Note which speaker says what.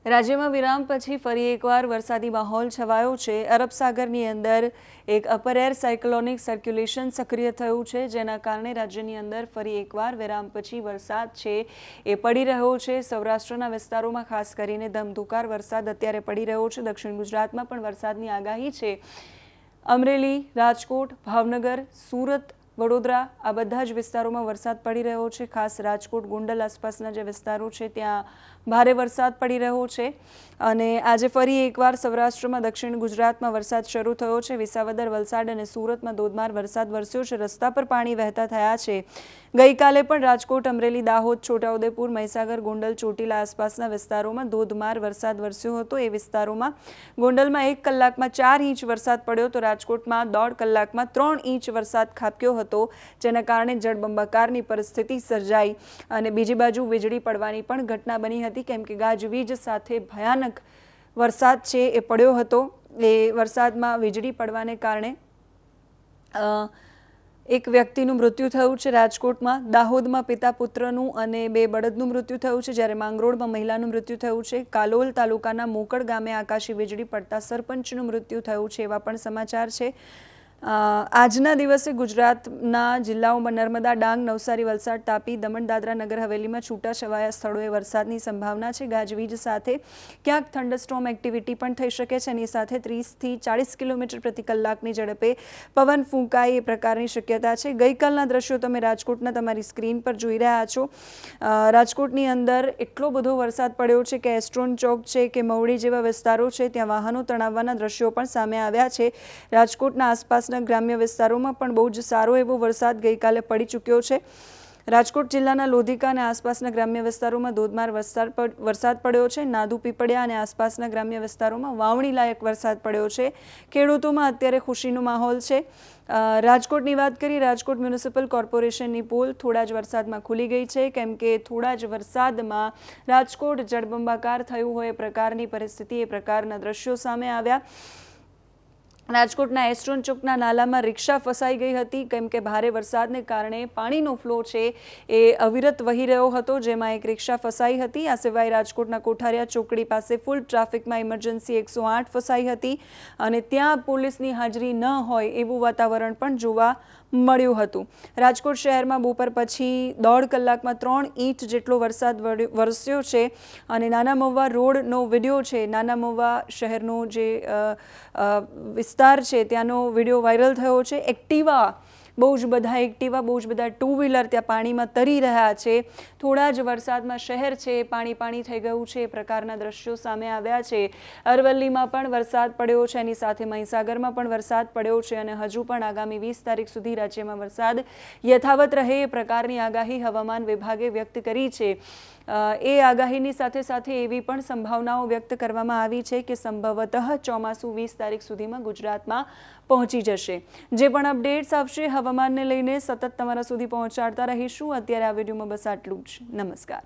Speaker 1: રાજ્યમાં વિરામ પછી ફરી એકવાર વરસાદી માહોલ છવાયો છે। અરબ સાગરની અંદર એક અપર એર સાયક્લોનિક સર્ક્યુલેશન સક્રિય થયું છે, જેના કારણે રાજ્યની અંદર ફરી એકવાર વિરામ પછી વરસાદ છે એ પડી રહ્યો છે। સૌરાષ્ટ્રના વિસ્તારોમાં ખાસ કરીને ધમધોકાર વરસાદ અત્યારે પડી રહ્યો છે। દક્ષિણ ગુજરાતમાં પણ વરસાદની આગાહી છે। અમરેલી, રાજકોટ, ભાવનગર, સુરત, વડોદરા આ બધા જ વિસ્તારોમાં વરસાદ પડી રહ્યો છે। ખાસ રાજકોટ, ગોંડલ આસપાસના જે વિસ્તારો છે ત્યાં ભારે વરસાદ પડી રહ્યો છે અને આજે ફરી એકવાર સૌરાષ્ટ્રમાં દક્ષિણ ગુજરાતમાં વરસાદ શરૂ થયો છે। વિસાવદર, વલસાડ અને સુરતમાં ધોધમાર વરસાદ વરસ્યો છે। રસ્તા પર પાણી વહેતા થયા છે। ગઈકાલે પણ રાજકોટ, અમરેલી, દાહોદ, છોટાઉદેપુર, મહીસાગર, ગોંડલ, ચોટીલા આસપાસના વિસ્તારોમાં ધોધમાર વરસાદ વરસ્યો હતો। એ વિસ્તારોમાં ગોંડલમાં 1 કલાકમાં 4 ઇંચ વરસાદ પડ્યો તો રાજકોટમાં 1.5 કલાકમાં 3 ઇંચ વરસાદ ખાબક્યો હતો, જેના કારણે જળબંબાકારની પરિસ્થિતિ સર્જાઈ અને બીજી બાજુ વીજળી પડવાની પણ ઘટના બની હતી, કેમ કે ગાજવીજ સાથે ભયાનક વરસાદ છે એ પડ્યો હતો। એ વરસાદમાં વીજળી પડવાને કારણે એક વ્યક્તિનું મૃત્યુ થયું છે રાજકોટમાં। દાહોદમાં પિતા પુત્રનું અને 2 બળદનું મૃત્યુ થયું છે, જ્યારે માંગરોળમાં મહિલાનું મૃત્યુ થયું છે। કાલોલ તાલુકાના મોકળ ગામે આકાશી વીજળી પડતા સરપંચનું મૃત્યુ થયું છે, એવા પણ સમાચાર છે। આજના દિવસે ગુજરાતના જિલ્લાઓમાં નર્મદા, ડાંગ, નવસારી, વલસાડ, તાપી, દમણ, દાદરા, નગર હવેલીમાં છૂટાછવાયા સ્થળોએ વરસાદની સંભાવના છે। ગાજવીજ સાથે ક્યાંક થંડરસ્ટોર્મ એક્ટિવિટી પણ થઈ શકે છે। એની સાથે 30થી 40 કિલોમીટર પ્રતિ કલાકની ઝડપે પવન ફૂંકાય એ પ્રકારની શક્યતા છે। ગઈકાલના દ્રશ્યો તમે રાજકોટના તમારી સ્ક્રીન પર જોઈ રહ્યા છો। રાજકોટની અંદર એટલો બધો વરસાદ પડ્યો છે કે એસ્ટ્રોન ચોક છે કે મવડી જેવા વિસ્તારો છે ત્યાં વાહનો તણાવવાના દ્રશ્યો પણ સામે આવ્યા છે। રાજકોટના આસપાસ ગ્રામ્ય વિસ્તારોમાં પણ બહુ જ સારો એવો વરસાદ ગઈકાલે પડી ચૂક્યો છે। રાજકોટ જિલ્લાના લોધિકા અને આસપાસના ગ્રામ્ય વિસ્તારોમાં ધોધમાર વરસાદ પડ્યો છે। નાદુ, પીપળિયા અને આસપાસના ગ્રામ્ય વિસ્તારોમાં વાવણી લાયક વરસાદ પડ્યો છે। ખેડૂતોમાં અત્યારે ખુશીનો માહોલ છે। રાજકોટની વાત કરીએ, રાજકોટ મ્યુનિસિપલ કોર્પોરેશનની પોલ થોડા જ વરસાદમાં ખુલી ગઈ છે, કેમ કે થોડા જ વરસાદમાં રાજકોટ જળબંબાકાર થયું હોય એ પ્રકારની પરિસ્થિતિ, એ પ્રકારના દ્રશ્યો સામે આવ્યા। રાજકોટના એસ્ટ્રોન ચોકના નાલામાં રિક્ષા ફસાઈ ગઈ હતી, કેમ કે ભારે વરસાદને કારણે પાણીનો ફ્લો છે એ અવિરત વહી રહ્યો હતો, જેમાં એક રિક્ષા ફસાઈ હતી। આ સિવાય રાજકોટના કોઠારિયા ચોકડી પાસે ફૂલ ટ્રાફિકમાં ઇમરજન્સી 108 ફસાઈ હતી અને ત્યાં પોલીસની હાજરી ન હોય એવું વાતાવરણ પણ જોવા મળ્યું હતું। રાજકોટ શહેરમાં બપોર પછી 1.5 કલાકમાં 3 ઇંચ જેટલો વરસાદ વરસ્યો છે અને નાના મહુવા રોડનો વિડીયો છે, નાના મહુવા શહેરનો જે વિસ્તાર છે ત્યાંનો વિડીયો વાયરલ થયો છે। એક્ટિવા, બહુ જ બધા 2 વ્હીલર ત્યાં પાણીમાં તરી રહ્યા છે। થોડા જ વરસાદમાં શહેર છે પાણી થઈ ગયું છે, એ પ્રકારના દ્રશ્યો સામે આવ્યા છે। અરવલ્લીમાં પણ વરસાદ પડ્યો છે, એની સાથે મહીસાગરમાં પણ વરસાદ પડ્યો છે અને હજુ પણ આગામી 20 તારીખ સુધી રાજ્યમાં વરસાદ યથાવત રહે એ પ્રકારની આગાહી હવામાન વિભાગે વ્યક્ત કરી છે। એ આગાહીની સાથે સાથે એવી પણ સંભાવનાઓ વ્યક્ત કરવામાં આવી છે કે સંભવતઃ ચોમાસું 20 તારીખ સુધીમાં ગુજરાતમાં પહોંચી જશે। જે પણ અપડેટ્સ આવશે હવામાનને લઈને સતત તમારા સુધી પહોંચાડતા રહીશું। અત્યારે આ વિડીયોમાં બસ આટલું જ। નમસ્કાર।